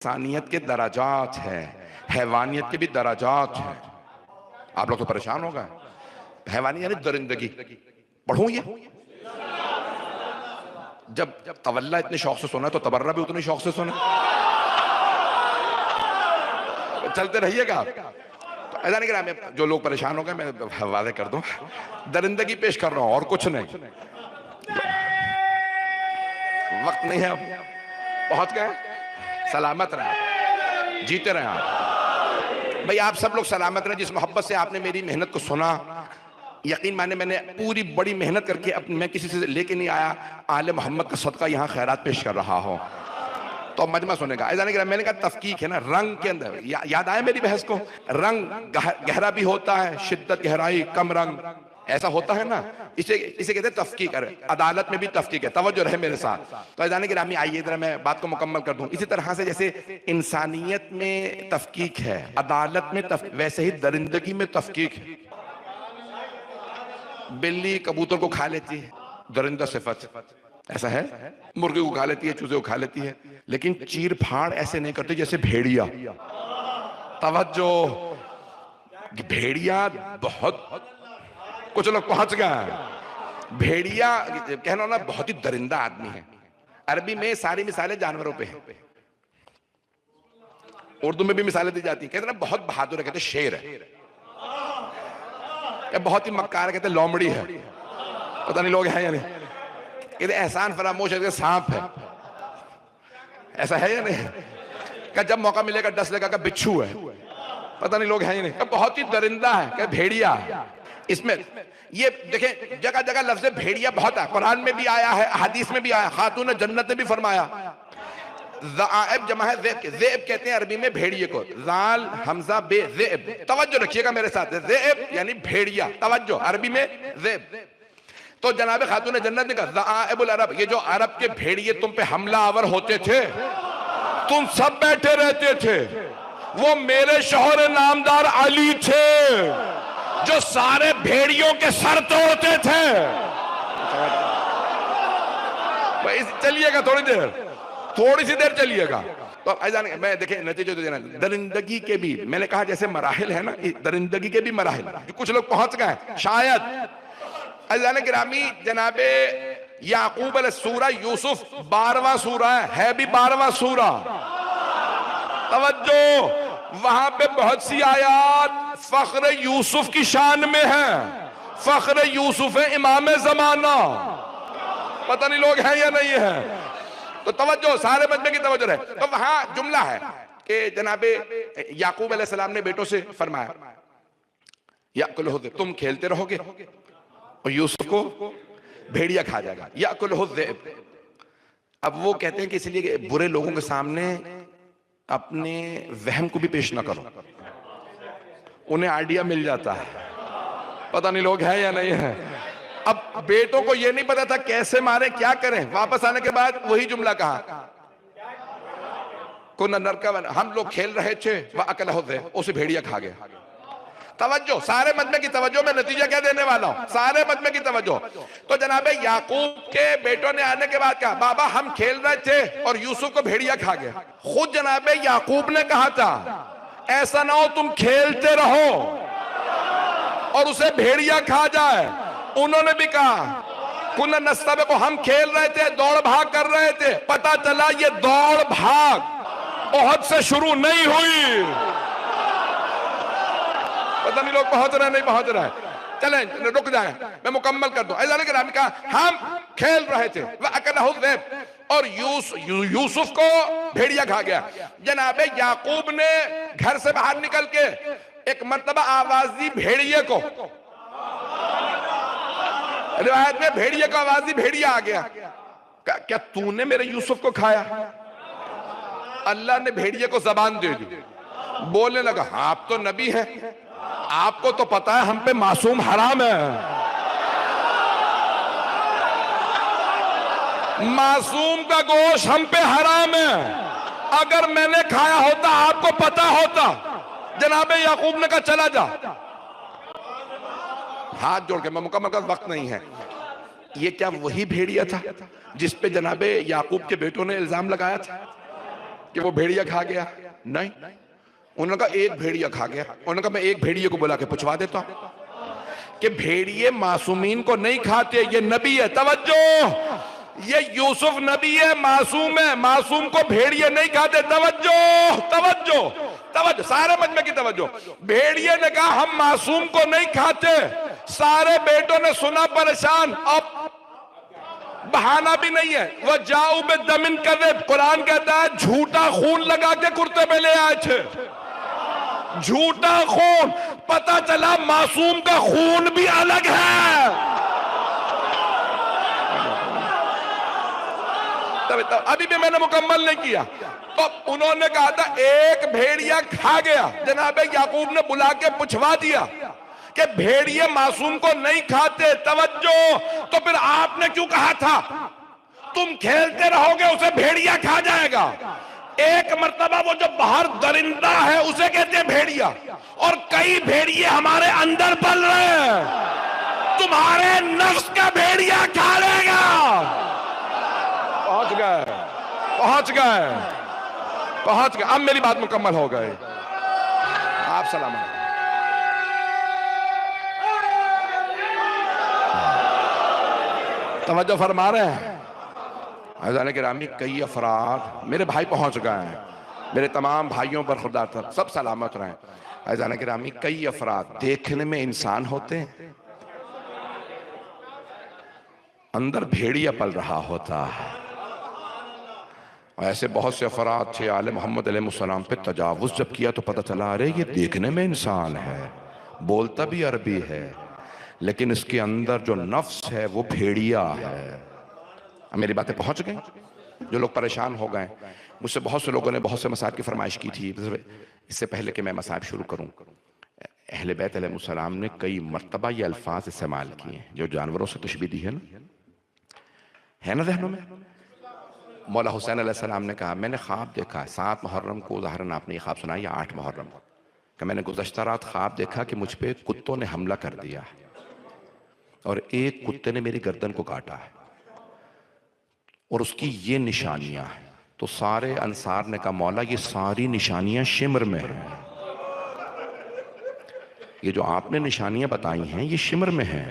इंसानियत के दराजात हैं, हैवानियत के भी दराजात हैं। आप लोग तो परेशान हो गए। हैवानी यानी दरिंदगी। पढ़ूं ये? जब तवल्ला इतने शौक से सुना तो तबर्रा भी उतने शौक से सुना। चलते रहिएगा आप। तो ऐसा नहीं करा, मैं जो लोग परेशान हो गए मैं वादे कर दूं, दरिंदगी पेश कर रहा हूं और कुछ नहीं। वक्त नहीं है, अब पहुंच गए। सलामत रहे, जीते रहे आप भाई। आप सब लोग सलामत रहे। जिस मोहब्बत से आपने मेरी मेहनत को सुना, यकीन माने मैंने पूरी बड़ी मेहनत करके मैं किसी से लेके नहीं आया, आले मोहम्मद का सदका यहाँ खैरात पेश कर रहा हूँ। तो मजमा सुनेगा। ऐसा नहीं, मैंने कहा तफकीक है ना, रंग के अंदर याद आया मेरी बहस को। रंग गहरा भी होता है, शिद्दत गहराई कम रंग ऐसा होता है ना, इसे कहते हैं तफकीक। अदालत में भी तफकीक है, तवज्जो रहे मेरे साथ। तो ऐसा नहीं, आइए इधर मैं बात को मुकम्मल कर दूं। इसी तरह से जैसे इंसानियत में तफकीक है, अदालत में वैसे ही दरिंदगी में तफकीक है। बिल्ली कबूतर को खा लेती है, दरिंदा सिफत ऐसा है। मुर्गे को खा लेती है, चूजे को खा लेती है, लेकिन चीर फाड़ ऐसे नहीं करती जैसे भेड़िया। तवज्जो, भेड़िया बहुत कुछ लोग पहुंच गए। भेड़िया कहना ना बहुत ही दरिंदा आदमी है। अरबी में सारी मिसालें जानवरों पे हैं, उर्दू में भी मिसालें दी जाती हैं। कहते ना बहुत बहादुर है, कहते शेर है। या बहुत ही मक्कार है, कहते लोमड़ी है। पता नहीं लोग हैं या नहीं। कहते एहसान फरामोश है, सांप है। ऐसा है या नहीं? क्या जब मौका मिलेगा डस लेगा, बिच्छू है। पता नहीं लोग हैं या नहीं। बहुत ही दरिंदा है, क्या भेड़िया। इसमें ये देखें जगह जगह लफ्ज़ भेड़िया बहुत है। कुरान में भी आया है, हदीस में भी आया। खातून जन्नत ने भी फरमाया। ज़ाइब जमा है ज़ेब के। ज़ेब कहते हैं अरबी में भेड़िए को। ज़ाल हमज़ा बे ज़ेब। तवज्जो रखिएगा मेरे साथ। ज़ेब यानी भेड़िया। तवज्जो, अरबी में ज़ेब। तो जनाब खातून जन्नत ने कहा ज़ाइबुल अरब, ये जो अरब के भेड़िए तुम पे हमला आवर होते थे, तुम सब बैठे रहते थे, वो मेरे शौहर नामदार अली थे जो सारे भेड़ियों के सर तोड़ते थे। चलिएगा थोड़ी सी देर चलिएगा। तो ऐसा नहीं, मैं देखे नतीजे तो देना। दरिंदगी के भी मैंने कहा जैसे मराहिल है ना, दरिंदगी के भी मराहिल। कुछ लोग पहुंच गए शायद। अज़ान गिरामी, जनाबे याकूब अलैहि सूरा यूसुफ 12वां सूरा है भी 12वां सूरा। तवज्जो, वहां पे बहुत सी आयात फख्र यूसुफ की शान में है। फख्र यूसुफ है इमाम जमाना। पता नहीं लोग हैं या नहीं है। तो तवज्जो, सारे मजमे की तवज्जो रहे। तो वहां जुमला है कि जनाबे याकूब अलैहिस्सलाम ने बेटों से फरमाया, याकुलहु, तुम खेलते रहोगे और यूसुफ को भेड़िया खा जाएगा। याकुलहु ज़िब। अब वो कहते हैं कि इसलिए बुरे लोगों के सामने अपने वहम को भी पेश ना करो, उन्हें आइडिया मिल जाता है। पता नहीं लोग हैं या नहीं है। अब बेटों को ये नहीं पता था कैसे मारे, क्या करें। वापस आने के बाद वही जुमला कहा, कुन्ना नरका, हम लोग खेल रहे थे, वह अकल होते उसे भेड़िया खा गया। तवज्जो, सारे मजमे की तवज्जो। मैं नतीजा क्या देने वाला हूं, सारे मजमे की तवज्जो। तो जनाबे याकूब के बेटों ने आने के बाद कहा, बाबा हम खेल रहे थे और यूसुफ को भेड़िया खा गया। खुद जनाबे याकूब ने कहा था ऐसा ना हो तुम खेलते रहो और उसे भेड़िया खा जाए। उन्होंने भी कहा कुन्ना नस्तबे को, हम खेल रहे थे, दौड़ भाग कर रहे थे, पता चला ये दौड़ भाग ओहद से शुरू नहीं हुई। पता नहीं लोग पहुंच रहे नहीं पहुंच रहे। चलें रुक जाएं, मैं मुकम्मल कर दूं। ऐसा नहीं कहा, हम खेल रहे थे और यूसुफ को भेड़िया खा गया। जनाबे याकूब ने घर से बाहर निकल के एक मर्तबा आवाज दी भेड़िए को। रिवायत में भेड़िए को आवाज दी, भेड़िया आ गया। क्या तूने मेरे यूसुफ को खाया? अल्लाह ने भेड़िए को जबान दे दी। बोलने लगा, हाँ आप तो नबी है, आपको तो पता है हम पे मासूम हराम है। मासूम का गोश्त हम पे हराम है। अगर मैंने खाया होता आपको पता होता। जनाबे याकूब ने कहा चला जा। हाथ जोड़ के, मैं मुकम्मल का वक्त नहीं है। ये क्या वही भेड़िया था जिस पे जनाबे याकूब के बेटों ने इल्जाम लगाया था? कि वो भेड़िया खा गया? नहीं, उन्होंने कहा एक भेड़िया खा गया। उन्होंने कहा मैं एक भेड़िए को बुला के पूछवा देता हूं कि भेड़िए मासूमीन को नहीं खाते, ये नबी है। तवज्जो, ये यूसुफ नबी है, मासूम है, मासूम को भेड़िए नहीं खाते। तवज्जो तवज्जो तवज्जो, सारे मजमे की तवज्जो। भेड़िए ने कहा हम मासूम को नहीं खाते। सारे बेटों ने सुना, परेशान। अब बहाना भी नहीं है। वह जाऊ में दमिन करे, कुरान कहता है झूठा खून लगा के कुर्ते में ले आए थे। झूठा खून, पता चला मासूम का खून भी अलग है। अभी भी मैंने मुकम्मल नहीं किया। तो उन्होंने कहा था एक भेड़िया खा गया। जनाब याकूब ने बुला के पूछवा दिया कि भेड़िए मासूम को नहीं खाते। तवज्जो, तो फिर आपने क्यों कहा था तुम खेलते रहोगे उसे भेड़िया खा जाएगा? एक मर्तबा वो जो बाहर दरिंदा है उसे कहते हैं भेड़िया, और कई भेड़िए हमारे अंदर पल रहे हैं। तुम्हारे नफ्स का भेड़िया खा लेगा। पहुंच गए, पहुंच गए, पहुंच गए। अब मेरी बात मुकम्मल हो गई। आप सलामत। तवज्जो फरमा रहे हैं? अज़ान गिरामी, कई अफराद मेरे भाई पहुंच गए हैं। मेरे तमाम भाइयों पर खुदा सब सलामत रहें। अज़ान गिरामी, कई अफराद देखने में इंसान होते हैं, अंदर भेड़िया पल रहा होता है। ऐसे बहुत से अफराद थे। आले मोहम्मद अलैहिस्सलाम पे तजावुज़ जब किया तो पता चला अरे ये देखने में इंसान है, बोलता भी अरबी है, लेकिन इसके अंदर जो नफ्स है वो भेड़िया है। मेरी बातें पहुंच गई? जो लोग परेशान हो गए, मुझसे बहुत से लोगों ने बहुत से मसाइब की फरमाइश की थी। इससे पहले कि मैं मसाइब शुरू करूं, अहले बैत अलैहिस्सलाम ने कई मर्तबा ये अल्फाज इस्तेमाल किए हैं जो जानवरों से तशबीह दी है ना ज़हनों में। मौला हुसैन अलैहिस्सलाम ने कहा मैंने ख्वाब देखा 7 मुहर्रम को, उदाहरण आपने ये ख्वाब सुना, या 8 मुहर्रम को, कि मैंने गुज़श्ता रात ख्वाब देखा कि मुझ पे कुत्तों ने हमला कर दिया और एक कुत्ते ने मेरी गर्दन को काटा है और उसकी ये निशानियां हैं। तो सारे अंसार ने कहा मौला ये सारी निशानियां शिमर में हैं, ये जो आपने निशानियां बताई हैं ये शिमर में हैं।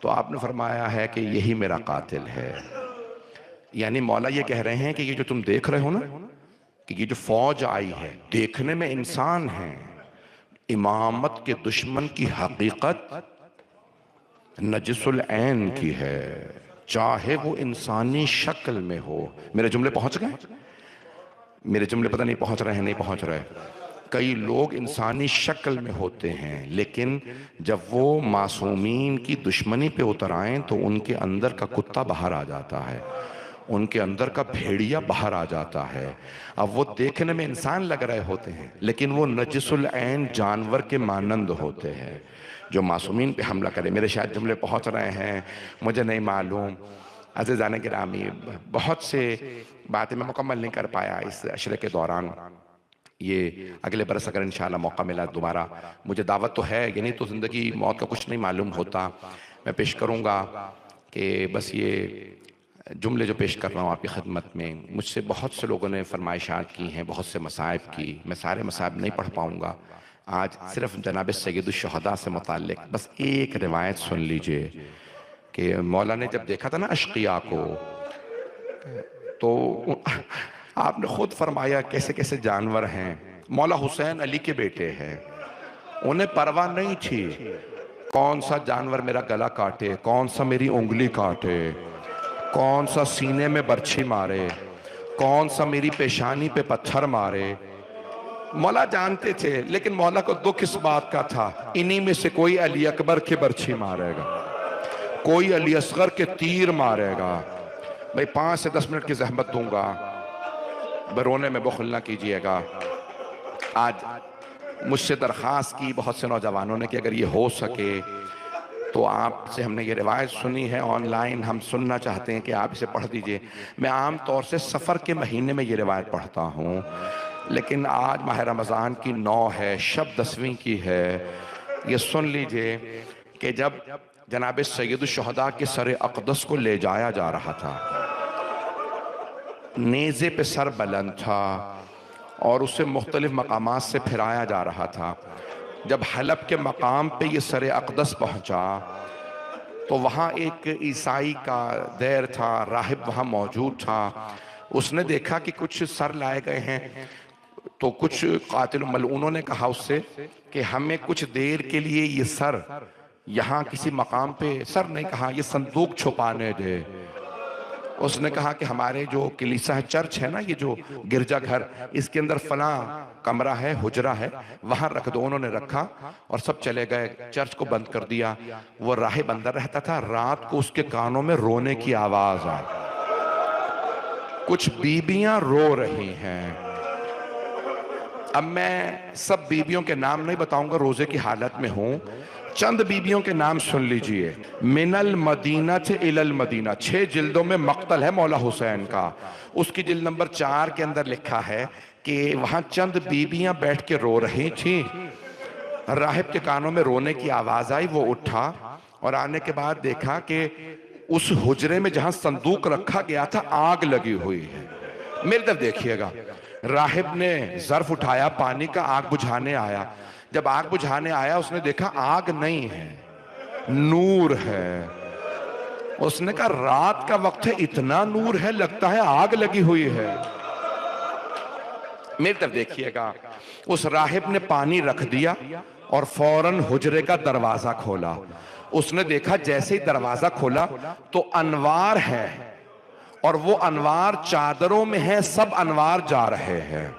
तो आपने फरमाया है कि यही मेरा कातिल है। यानी मौला ये कह रहे हैं कि ये जो तुम देख रहे हो ना, कि ये जो फौज आई है देखने में इंसान है, इमामत के दुश्मन की हकीकत नजसुल ऐन की है, चाहे वो इंसानी शक्ल में हो। मेरे जुमले पहुंच गए? मेरे जुमले पता नहीं पहुंच रहे हैं, नहीं पहुंच रहे। कई लोग इंसानी शक्ल में होते हैं, लेकिन जब वो मासूमीन की दुश्मनी पे उतर आए तो उनके अंदर का कुत्ता बाहर आ जाता है, उनके अंदर का भेड़िया बाहर आ जाता है। अब वो देखने में इंसान लग रहे होते हैं, लेकिन वो नजसुल ऐन जानवर के मानंद होते हैं जो मासूमीन पे हमला करे। मेरे शायद जुमले पहुंच रहे हैं, मुझे नहीं मालूम। अज़ीज़ान गिरामी, बहुत से बातें मैं मुकम्मल नहीं कर पाया इस अशरे के दौरान। ये अगले बरस अगर इंशाअल्लाह मौका मिला दोबारा, मुझे दावत तो है, ये नहीं तो ज़िंदगी मौत का कुछ नहीं मालूम होता। मैं पेश करूँगा कि बस ये जुमले जो पेश कर रहा हूँ आपकी खिदमत में, मुझसे बहुत से लोगों ने फरमाइशात की हैं, बहुत से मसाइब की। मैं सारे मसाइब नहीं पढ़ पाऊँगा आज, सिर्फ जनाब सैयदुश्शुहदा से मुताल्लिक बस एक रिवायत सुन लीजिए कि मौला ने जब देखा था ना अश्किया को, तो आपने खुद फरमाया कैसे कैसे जानवर हैं। मौला हुसैन अली के बेटे हैं, उन्हें परवाह नहीं थी कौन सा जानवर मेरा गला काटे, कौन सा मेरी उंगली काटे, कौन सा सीने में बर्छी मारे, कौन सा मेरी पेशानी पे पत्थर मारे। मौला जानते थे, लेकिन मौला को दुख इस बात का था इन्हीं में से कोई अली अकबर के बर्छी मारेगा, कोई अली असगर के तीर मारेगा। भाई 5 से 10 मिनट की जहमत दूंगा, बरोने में बुखल ना कीजिएगा। आज मुझसे दरख्वास्त की बहुत से नौजवानों ने कि अगर ये हो सके तो आपसे हमने ये रिवायत सुनी है ऑनलाइन, हम सुनना चाहते हैं कि आप इसे पढ़ दीजिए। मैं आम तौर से सफ़र के महीने में ये रिवायत पढ़ता हूँ, लेकिन आज माह रमज़ान की 9 है, शब 10वीं की है। ये सुन लीजिए कि जब जनाब सैयदुश्शुहदा के सर अक़दस को ले जाया जा रहा था, नेज़े पे सर बुलंद था और उसे मुख्तलिफ मकामात से फिराया जा रहा था। जब हलब के मकाम पे ये सर अक़दस पहुंचा तो वहाँ एक ईसाई का दैर था, राहिब वहाँ मौजूद था। उसने देखा कि कुछ सर लाए गए हैं, तो कुछ कातिल मलऊनों ने कहा उससे कि हमें कुछ देर के लिए ये सर यहाँ किसी मकाम पे, सर नहीं कहा, ये संदूक छुपाने दे। उसने कहा कि हमारे जो कलीसा है, चर्च है ना, ये जो गिरजा घर, इसके अंदर फला कमरा है, हुजरा है, वहां रख दो। उन्होंने रखा और सब चले गए, चर्च को बंद कर दिया। वो राहिब अंदर रहता था। रात को उसके कानों में रोने की आवाज आई, कुछ बीबियां रो रही हैं। अब मैं सब बीबियों के नाम नहीं बताऊंगा, रोजे की हालत में हूं। चंद बीबियों के नाम सुन लीजिए। मिनल मदीना से इलल मदीना, 6 जिल्दों में मक्तल है मौला हुसैन का। उसकी जिल्द नंबर 4 के अंदर लिखा है कि वहां चंद बीबियां बैठ के रो रही थी। राहिब के कानों में रोने की आवाज आई। वो उठा और आने के बाद देखा कि उस हुजरे में जहां संदूक रखा गया था आग लगी हुई है। मेरी तरफ देखिएगा। राहिब ने ज़र्फ उठाया पानी का, आग बुझाने आया। जब आग बुझाने आया उसने देखा आग नहीं है, नूर है। उसने कहा रात का वक्त है, इतना नूर है, लगता है आग लगी हुई है। मेरी तरफ देखिएगा। उस राहिब ने पानी रख दिया और फौरन हुजरे का दरवाजा खोला। उसने देखा जैसे ही दरवाजा खोला तो अनवार है और वो अनवार चादरों में है, सब अनवार जा रहे हैं।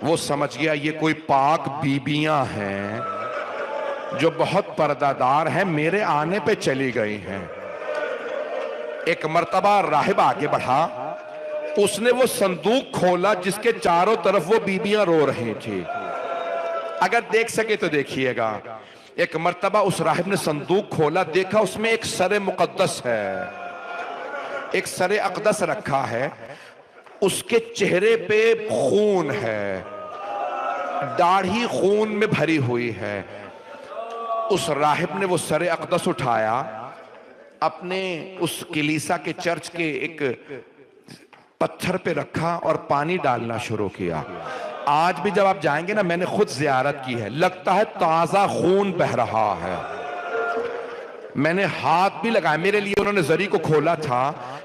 वो समझ गया ये कोई पाक बीबियां हैं जो बहुत पर्दादार हैं, मेरे आने पे चली गई हैं। एक मर्तबा राहिब आगे बढ़ा, उसने वो संदूक खोला जिसके चारों तरफ वो बीबियां रो रही थी। अगर देख सके तो देखिएगा। एक मर्तबा उस राहिब ने संदूक खोला, देखा उसमें एक सरे मुकद्दस है, एक सरे अक़दस रखा है। उसके चेहरे पे खून है, दाढ़ी खून में भरी हुई है। उस राहिब ने वो सरे अक़दस उठाया, अपने उस कलीसा के चर्च के एक पत्थर पे रखा और पानी डालना शुरू किया। आज भी जब आप जाएंगे ना, मैंने खुद जियारत की है, लगता है ताजा खून बह रहा है। मैंने हाथ भी लगाया, मेरे लिए उन्होंने जरी को खोला था।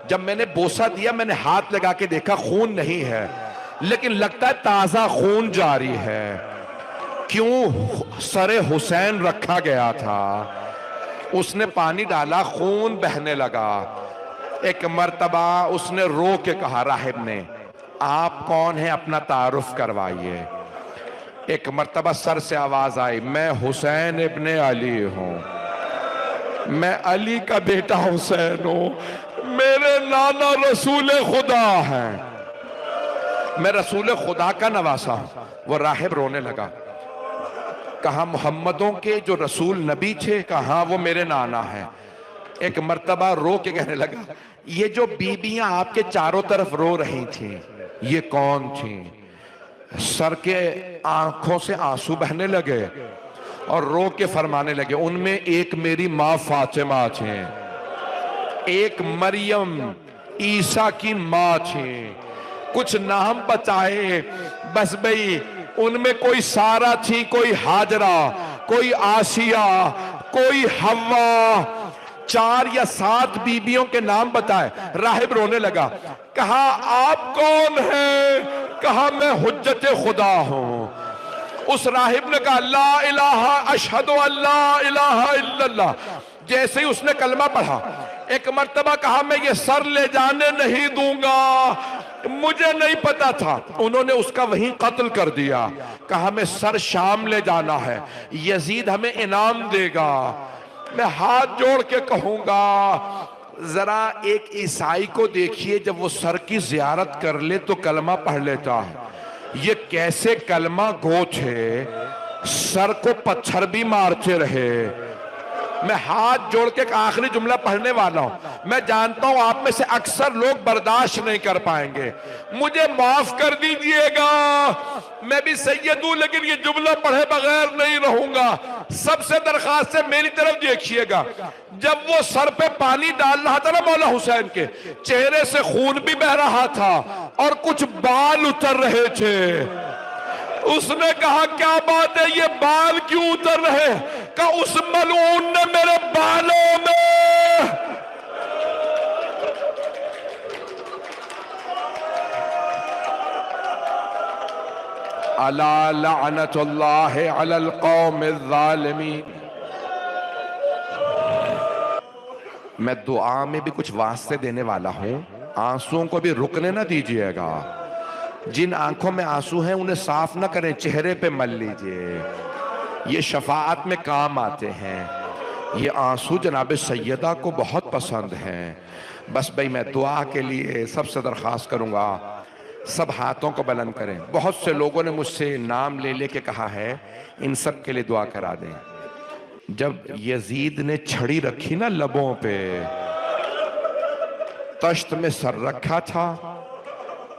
जब मैंने बोसा दिया, मैंने हाथ लगा के देखा, खून नहीं है, लेकिन लगता है ताजा खून जारी है। क्यों? सरे हुसैन रखा गया था। उसने पानी डाला, खून बहने लगा। एक मर्तबा उसने रो के कहा, राहिब ने, आप कौन है, अपना तारुफ करवाइए। एक मर्तबा सर से आवाज आई, मैं हुसैन इब्ने अली हूं, मैं अली का बेटा हुसैन हूं, मेरे नाना रसूल खुदा हैं, मैं रसूल खुदा का नवासा हूं। वो राहिब रोने लगा, कहा मोहम्मदों के जो रसूल नबी थे, कहा वो मेरे नाना हैं। एक मर्तबा रो के कहने लगा, ये जो बीबियां आपके चारों तरफ रो रही थी, ये कौन थी? सर के आंखों से आंसू बहने लगे और रो के फरमाने लगे, उनमें एक मेरी माँ फातिमा थी, एक मरियम ईसा की माँ थी। कुछ नाम बताए, बस भाई उनमें कोई सारा थी, कोई हाजरा, कोई आसिया, कोई हव्वा, 4 या 7 बीबियों के नाम बताए। राहिब रोने लगा, कहा आप कौन हैं? कहा मैं हुज्जत खुदा हूं। उस राहिब ने कहा, ला इलाहा अशहदु अल्ला इलाहा इल्लल्लाह। जैसे ही उसने कलमा पढ़ा, एक मर्तबा कहा, मैं ये सर ले जाने नहीं दूंगा, मुझे नहीं पता था। उन्होंने उसका वहीं कत्ल कर दिया। कहा मैं सर शाम ले जाना है, यजीद हमें इनाम देगा। मैं हाथ जोड़ के कहूंगा, जरा एक ईसाई को देखिए, जब वो सर की जियारत कर ले तो कलमा पढ़ लेता है। ये कैसे कलमा गो थे, सर को पत्थर भी मारते रहे। मैं हाथ जोड़ के एक आखिरी जुमला पढ़ने वाला हूं। मैं जानता हूं आप में से अक्सर लोग बर्दाश्त नहीं कर पाएंगे, मुझे माफ कर दीजिएगा, मैं भी सैयद हूं लेकिन ये जुमला पढ़े बगैर नहीं रहूंगा। सबसे दरखास्त है मेरी तरफ देखिएगा, जब वो सर पे पानी डाल रहा था ना मौला हुसैन के, चेहरे से खून भी बह रहा था और कुछ बाल उतर रहे थे। उसने कहा क्या बात है, ये बाल क्यों उतर रहे? कहा उस मलऊन ने मेरे बालों में अला लअनतुल्लाहि अलल कौमिज़ ज़ालिमीन। मैं दुआ में भी कुछ वास्ते देने वाला हूं, आंसुओं को भी रुकने ना दीजिएगा। जिन आंखों में आंसू हैं उन्हें साफ ना करें, चेहरे पे मल लीजिए, ये शफाअत में काम आते हैं। ये आंसू जनाब सैयदा को बहुत पसंद हैं। बस भाई मैं दुआ के लिए सबसे दरख्वास्त करूंगा, सब हाथों को बुलंद करें। बहुत से लोगों ने मुझसे नाम ले लेके कहा है इन सब के लिए दुआ करा दें। जब यजीद ने छड़ी रखी ना लबों पे, तश्त में सर रखा था,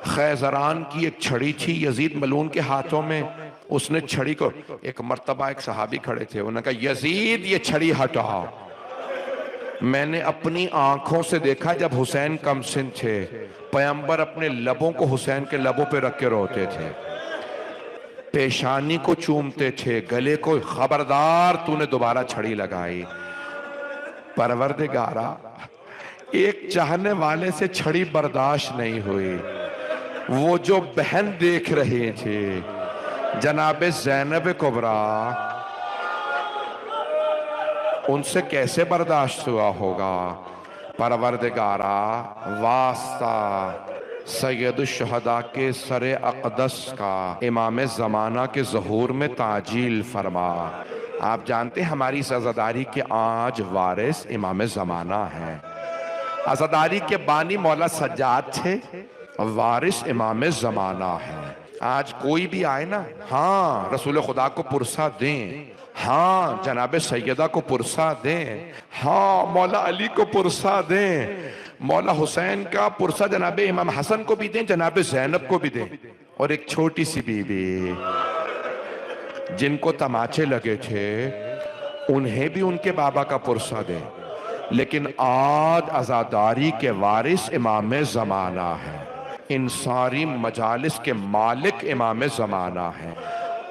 खैजरान की एक छड़ी थी यजीद मलून के हाथों में, उसने छड़ी को, एक मर्तबा एक सहाबी खड़े थे, उन्होंने कहा यजीद ये छड़ी हटा। मैंने अपनी आंखों से देखा जब हुसैन कमसिन थे, पैगंबर अपने लबों को हुसैन के लबों पे रख के रोते थे, पेशानी को चूमते थे, गले को, खबरदार तूने दोबारा छड़ी लगाई। परवरदिगारा एक चाहने वाले से छड़ी बर्दाश्त नहीं हुई। वो जो बहन देख रहे थे जनाबे ज़ैनब कुबरा, उनसे कैसे बर्दाश्त हुआ होगा। परवरदिगारा वास्ता सैयद शुहदा के सरे अक़दस का, इमाम ज़माना के ज़हूर में ताजील फरमा। आप जानते हैं हमारी इस अज़ादारी के आज वारिस इमाम ज़माना है। अज़ादारी के बानी मौला सज्जाद थे, वारिस इमाम ज़माना है। आज कोई भी आए ना, हाँ रसूल खुदा को पुरसा दें, हाँ जनाब सैयदा को पुरसा दें, हाँ मौला अली को पुरसा दें, मौला हुसैन का पुरसा जनाब इमाम हसन को भी दें, जनाब ज़ैनब को भी दें। और एक छोटी सी बीबी जिनको तमाचे लगे थे उन्हें भी उनके बाबा का पुरसा दें। लेकिन आज आज़ादारी के वारिस इमाम ज़माना है, इन सारी मजालिस के मालिक इमाम ज़माना है।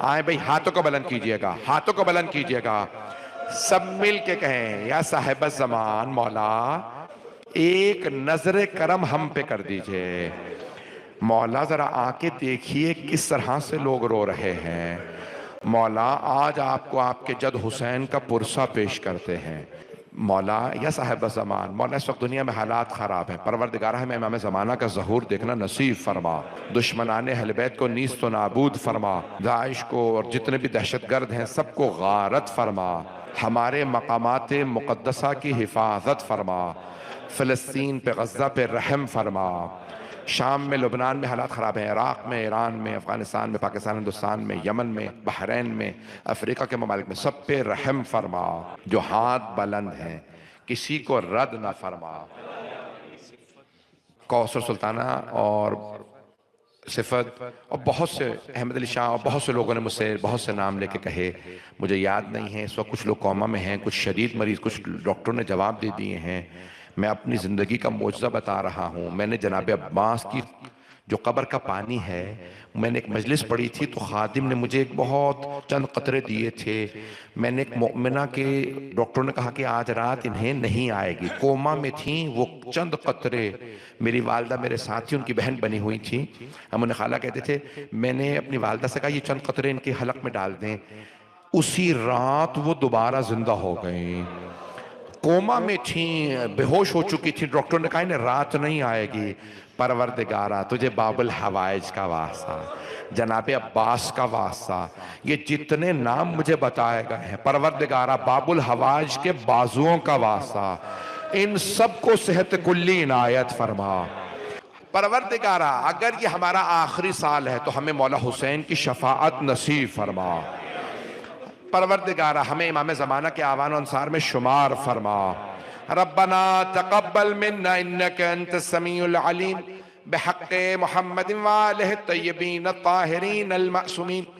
आए भाई हाथों को बुलंद कीजिएगा, हाथों को बुलंद कीजिएगा, सब मिल के कहें या साहिब ज़मान मौला एक नजर करम हम पे कर दीजिए। मौला जरा आके देखिए किस तरह से लोग रो रहे हैं। मौला आज आपको आपके जद हुसैन का पुरसा पेश करते हैं। मौला या साहिब ज़मान, मौला इस वक्त दुनिया में हालात ख़राब हैं, परवरदिगारा हमें इमाम ज़माना का ज़हूर देखना नसीब फरमा। दुश्मनाने अहले बैत को नीस्त व नाबूद फरमा, दाइश को और जितने भी दहशतगर्द हैं सबको गारत फरमा। हमारे मकामात मुक़द्दसा की हिफाजत फरमा। फ़लस्तीन पे, गज़ा पे रहम फरमा। शाम में, लुबनान में हालात ख़राब हैं, इराक़ में, ईरान में, अफ़गानिस्तान में, पाकिस्तान, हिंदुस्तान में, यमन में, बहरैन में, अफ्रीका के ममालिक में, सब पे रहम फरमा। जो हाथ बुलंद हैं किसी को रद्द ना फरमा। कौसर सुल्ताना और सिफत और बहुत से, अहमद अली शाह और बहुत से लोगों ने मुझसे बहुत से नाम लेके कहे, मुझे याद नहीं है इस वक्त। कुछ लोग कोमा में हैं, कुछ शदीद मरीज, कुछ डॉक्टरों ने जवाब दे दिए हैं। मैं अपनी ज़िंदगी का मौजज़ा बता रहा हूँ। मैंने जनाब अब्बास की जो कब्र का पानी है, मैंने एक मजलिस पढ़ी थी तो खादिम ने मुझे एक बहुत चंद कतरे दिए थे। मैंने एक मोमिना के, डॉक्टर ने कहा कि आज रात इन्हें नहीं आएगी, कोमा में थी, वो चंद कतरे, मेरी वालदा मेरे साथी उनकी बहन बनी हुई थी, हम उन्हें खाला कहते थे। मैंने अपनी वालदा से कहा ये चंद कतरे इनके हलक में डाल दें। उसी रात वो दोबारा जिंदा हो गई। कोमा में थी, बेहोश हो चुकी थी, डॉक्टर ने कहा इन्हें रात नहीं आएगी। परवरदिगारा तुझे बाबुल हवाइज का वास्ता, जनाबे अब्बास का वास्ता, ये जितने नाम मुझे बताए गए हैं, परवरदिगारा बाबुल हवाइज के बाजुओं का वास्ता, इन सबको सेहत कुल्ली इनायत फरमा। परवरदिगारा अगर ये हमारा आखिरी साल है तो हमें मौला हुसैन की शफाअत नसीब फरमा। परवरदिगारा हमें इमाम ज़माना के आवान अंसार में शुमार फरमा। रब्बना तकब्बल मिन्ना इन्नका अंतस समीउल अलीम बिहक़्क़ि मुहम्मदिन व आलिहि तय्यबीन अत्ताहिरीन अल मासूमीन।